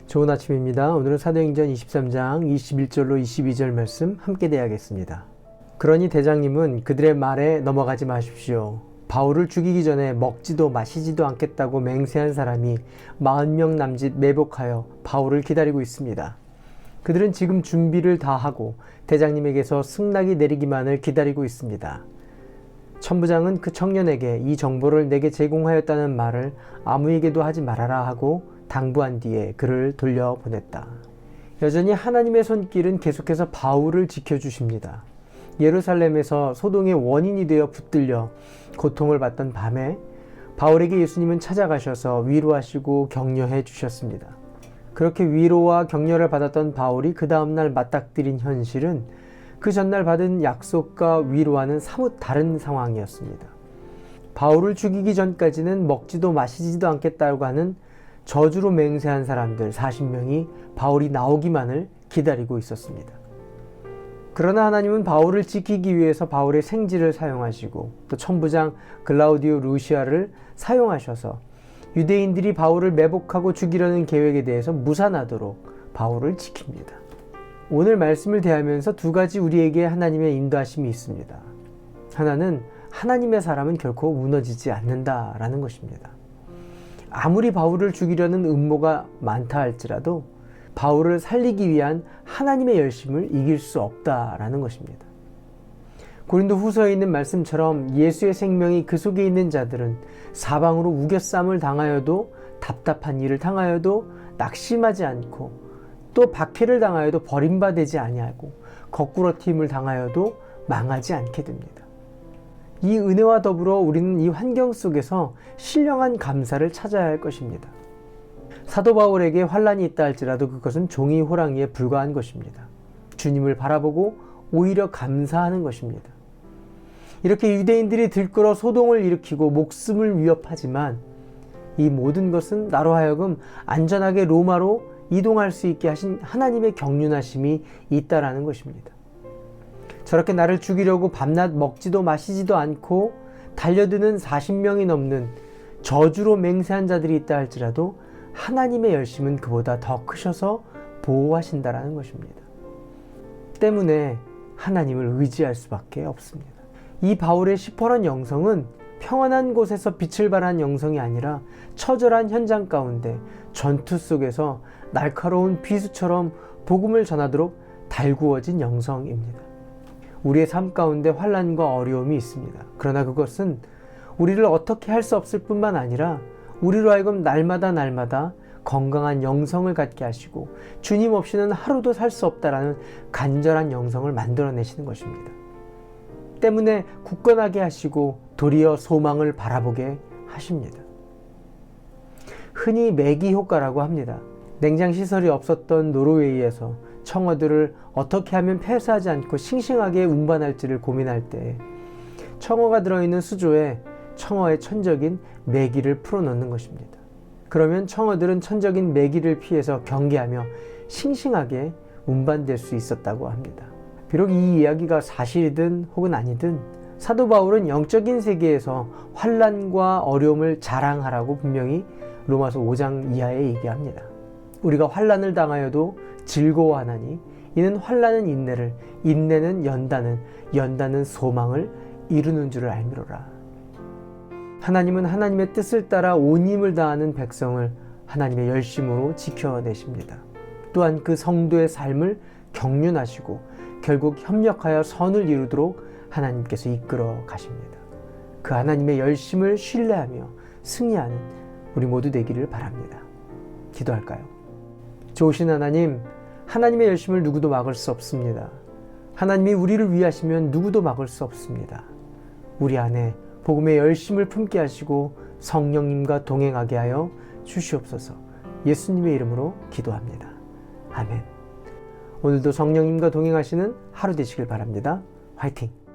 좋은 아침입니다. 오늘은 사도행전 23장 21절로 22절 말씀 함께 대하겠습니다. 그러니 대장님은 그들의 말에 넘어가지 마십시오. 바울을 죽이기 전에 먹지도 마시지도 않겠다고 맹세한 사람이 40명 남짓 매복하여 바울을 기다리고 있습니다. 그들은 지금 준비를 다 하고 대장님에게서 승낙이 내리기만을 기다리고 있습니다. 천부장은 그 청년에게 이 정보를 내게 제공하였다는 말을 아무에게도 하지 말아라 하고 당부한 뒤에 그를 돌려보냈다. 여전히 하나님의 손길은 계속해서 바울을 지켜주십니다. 예루살렘에서 소동의 원인이 되어 붙들려 고통을 받던 밤에 바울에게 예수님은 찾아가셔서 위로하시고 격려해 주셨습니다. 그렇게 위로와 격려를 받았던 바울이 그 다음날 맞닥뜨린 현실은 그 전날 받은 약속과 위로와는 사뭇 다른 상황이었습니다. 바울을 죽이기 전까지는 먹지도 마시지도 않겠다고 하는 저주로 맹세한 사람들 40명이 바울이 나오기만을 기다리고 있었습니다. 그러나 하나님은 바울을 지키기 위해서 바울의 생지를 사용하시고 또 천부장 글라우디오 루시아를 사용하셔서 유대인들이 바울을 매복하고 죽이려는 계획에 대해서 무산하도록 바울을 지킵니다. 오늘 말씀을 대하면서 두 가지 우리에게 하나님의 인도하심이 있습니다. 하나는 하나님의 사람은 결코 무너지지 않는다라는 것입니다. 아무리 바울을 죽이려는 음모가 많다 할지라도 바울을 살리기 위한 하나님의 열심을 이길 수 없다라는 것입니다. 고린도 후서에 있는 말씀처럼 예수의 생명이 그 속에 있는 자들은 사방으로 우겨쌈을 당하여도 답답한 일을 당하여도 낙심하지 않고 또 박해를 당하여도 버림받지 아니하고 거꾸러짐을 당하여도 망하지 않게 됩니다. 이 은혜와 더불어 우리는 이 환경 속에서 신령한 감사를 찾아야 할 것입니다. 사도 바울에게 환난이 있다 할지라도 그것은 종이 호랑이에 불과한 것입니다. 주님을 바라보고 오히려 감사하는 것입니다. 이렇게 유대인들이 들끓어 소동을 일으키고 목숨을 위협하지만 이 모든 것은 나로 하여금 안전하게 로마로 이동할 수 있게 하신 하나님의 경륜하심이 있다라는 것입니다. 저렇게 나를 죽이려고 밤낮 먹지도 마시지도 않고 달려드는 40명이 넘는 저주로 맹세한 자들이 있다 할지라도 하나님의 열심은 그보다 더 크셔서 보호하신다라는 것입니다. 때문에 하나님을 의지할 수밖에 없습니다. 이 바울의 시퍼런 영성은 평안한 곳에서 빛을 발한 영성이 아니라 처절한 현장 가운데 전투 속에서 날카로운 비수처럼 복음을 전하도록 달구어진 영성입니다. 우리의 삶 가운데 환난과 어려움이 있습니다. 그러나 그것은 우리를 어떻게 할 수 없을 뿐만 아니라 우리로 하여금 날마다 건강한 영성을 갖게 하시고 주님 없이는 하루도 살 수 없다라는 간절한 영성을 만들어내시는 것입니다. 때문에 굳건하게 하시고 도리어 소망을 바라보게 하십니다. 흔히 매기 효과라고 합니다. 냉장 시설이 없었던 노르웨이에서 청어들을 어떻게 하면 폐사하지 않고 싱싱하게 운반할지를 고민할 때 청어가 들어있는 수조에 청어의 천적인 매기를 풀어넣는 것입니다. 그러면 청어들은 천적인 매기를 피해서 경계하며 싱싱하게 운반될 수 있었다고 합니다. 비록 이 이야기가 사실이든 혹은 아니든 사도 바울은 영적인 세계에서 환난과 어려움을 자랑하라고 분명히 로마서 5장 이하에 얘기합니다. 우리가 환난을 당하여도 즐거워하나니 이는 환난은 인내를, 인내는 연단을, 연단은 소망을 이루는 줄을 알미로라. 하나님은 하나님의 뜻을 따라 온 힘을 다하는 백성을 하나님의 열심으로 지켜내십니다. 또한 그 성도의 삶을 경륜하시고 결국 협력하여 선을 이루도록 하나님께서 이끌어 가십니다. 그 하나님의 열심을 신뢰하며 승리하는 우리 모두 되기를 바랍니다. 기도할까요? 좋으신 하나님, 하나님의 열심을 누구도 막을 수 없습니다. 하나님이 우리를 위하시면 누구도 막을 수 없습니다. 우리 안에 복음의 열심을 품게 하시고 성령님과 동행하게 하여 주시옵소서. 예수님의 이름으로 기도합니다. 아멘. 오늘도 성령님과 동행하시는 하루 되시길 바랍니다. 화이팅!